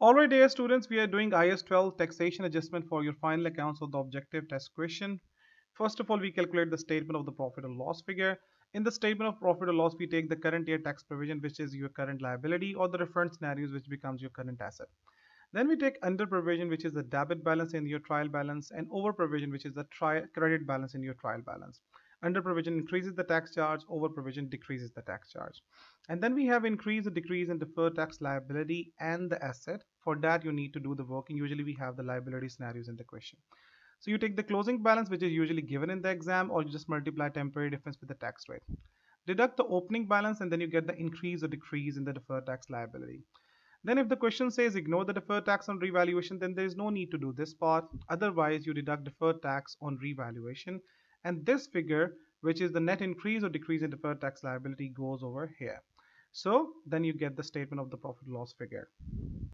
Alright, dear students, we are doing IAS 12 taxation adjustment for your final accounts of the objective test question. First of all, we calculate the statement of the profit or loss figure. In the statement of profit or loss, we take the current year tax provision, which is your current liability, or the reference scenarios, which becomes your current asset. Then we take under provision, which is the debit balance in your trial balance, and over provision, which is the credit balance in your trial balance. Under provision increases the tax charge, over provision decreases the tax charge. And then we have increase or decrease in deferred tax liability and the asset. For that, you need to do the work, and usually we have the liability scenarios in the question. So you take the closing balance, which is usually given in the exam, or you just multiply temporary difference with the tax rate. Deduct the opening balance, and then you get the increase or decrease in the deferred tax liability. Then if the question says ignore the deferred tax on revaluation, then there is no need to do this part. Otherwise, you deduct deferred tax on revaluation. And this figure, which is the net increase or decrease in deferred tax liability, goes over here. So then you get the statement of the profit loss figure.